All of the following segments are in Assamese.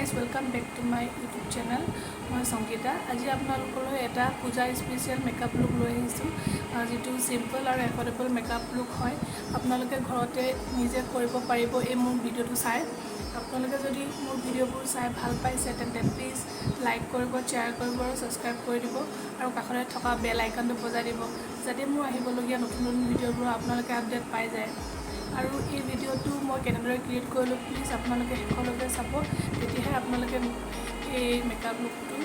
Guys welcome back to my YouTube channel. মই সংগীতা। আজি আপোনালোকলৈ এটা পূজাৰ স্পেচিয়েল মেকআপ লুক লৈ আহিছোঁ, যিটো চিম্পল আৰু এফৰ্ডেবল মেকআপ লুক হয়। আপোনালোকে ঘৰতে নিজে কৰিব পাৰিব এই মোৰ ভিডিঅ'টো চাই। আপোনালোকে যদি মোৰ ভিডিঅ'বোৰ চাই ভাল পাইছে তেন্তে প্লিজ লাইক কৰিব, শ্বেয়াৰ কৰিব আৰু ছাবস্ক্ৰাইব কৰি দিব আৰু কাষতে থকা বেল আইকনটো বজাই দিব, যাতে মোৰ আহিবলগীয়া নতুন নতুন ভিডিঅ'বোৰ আপোনালোকে আপডেট পাই যায়। আৰু এই ভিডিঅ'টো মই কেনেদৰে ক্ৰিয়েট কৰিলোঁ প্লিজ আপোনালোকে শেষলৈকে চাব, তেতিয়াহে আপোনালোকে এই মেকআপ লুকটো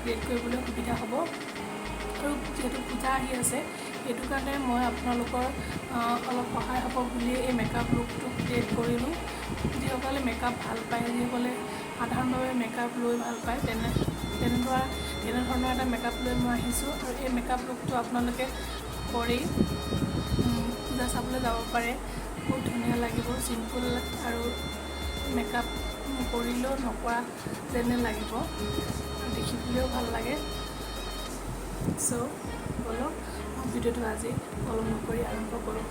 ক্ৰিয়েট কৰিবলৈ সুবিধা হ'ব। আৰু যিহেতু পূজা আহি আছে, সেইটো কাৰণে মই আপোনালোকৰ অলপ সহায় হ'ব বুলি এই মেকআপ লুকটো ক্ৰিয়েট কৰিলোঁ। যিসকলে মেকআপ ভাল পায়, যিসকলে সাধাৰণভাৱে মেকআপ লৈ ভাল পায়, তেনেধৰণৰ এটা মেকআপ লৈ মই আহিছোঁ। আৰু এই মেকআপ লুকটো আপোনালোকে কৰি পূজা চাবলৈ যাব পাৰে। বহুত ধুনীয়া লাগিব, চিম্পুল আৰু মেকআপ কৰিলেও নকৰা যেনে লাগিব, দেখিবলৈও ভাল লাগে। চ' ব'লক ভিডিঅ'টো আজি পলম নকৰি আৰম্ভ কৰোঁ।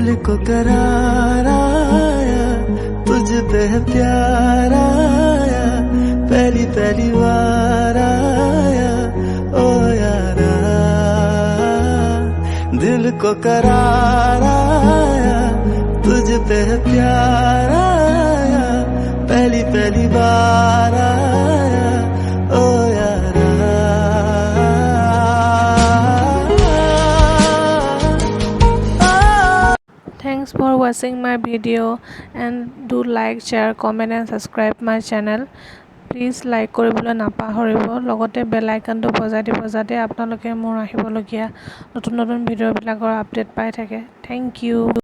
दिल को करार आया, तुझ पे है प्यार आया, पहली पहली बार आया ओ यारा। दिल को करार आया, तुझ पे है प्यार आया, पहली पहली बार आया ओ यारा। Thanks for watching my video and do like, share, comment and subscribe my channel. Please like কৰিবলৈ নাপাহৰিব, লগতে বেল আইকনটো বজাই দিব যাতে আপোনালোকে মোৰ আহিবলগীয়া নতুন নতুন ভিডিঅ'বিলাকৰ আপডেট পাই থাকে। Thank you.